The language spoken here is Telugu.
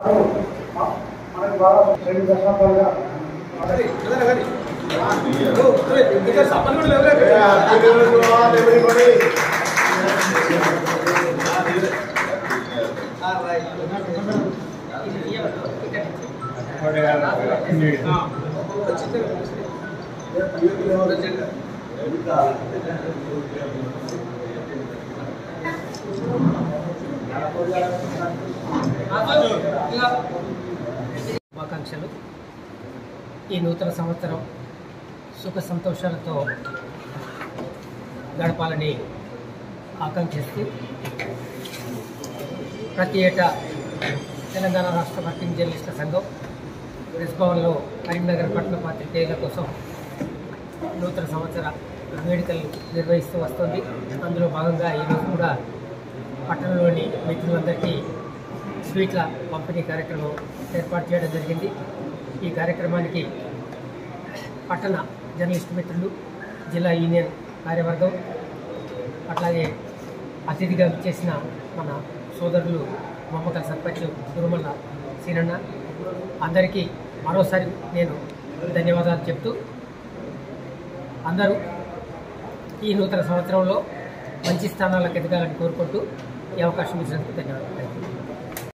మనకు బాగా 2 దశాబ్దాలుగా శుభాకాంక్షలు. ఈ నూతన సంవత్సరం సుఖ సంతోషాలతో గడపాలని ఆకాంక్షిస్తూ ప్రతి ఏటా తెలంగాణ రాష్ట్ర వర్కింగ్ జర్నలిస్టుల సంఘం ప్రెస్ భవన్లో కరీంనగర్ పట్టణ పాత్రికేయుల కోసం నూతన సంవత్సర వేడుకలు నిర్వహిస్తూ వస్తుంది. అందులో భాగంగా ఈరోజు కూడా పట్టణంలోని మిత్రులందరికీ స్వీట్ల పంపిణీ కార్యక్రమం ఏర్పాటు చేయడం జరిగింది. ఈ కార్యక్రమానికి పట్టణ జర్నలిస్టు మిత్రులు, జిల్లా యూనియన్ కార్యవర్గం, అట్లాగే అతిథిగా చేసిన మన సోదరులు మమ్మకల్ సర్పంచ్ తిరుమల సీనన్న అందరికీ మరోసారి నేను ధన్యవాదాలు చెప్తూ అందరూ ఈ నూతన సంవత్సరంలో మంచి స్థానాలకు ఎదగాలని కోరుకుంటూ ఈ అవకాశం ఇచ్చినందుకు ధన్యవాదాలు.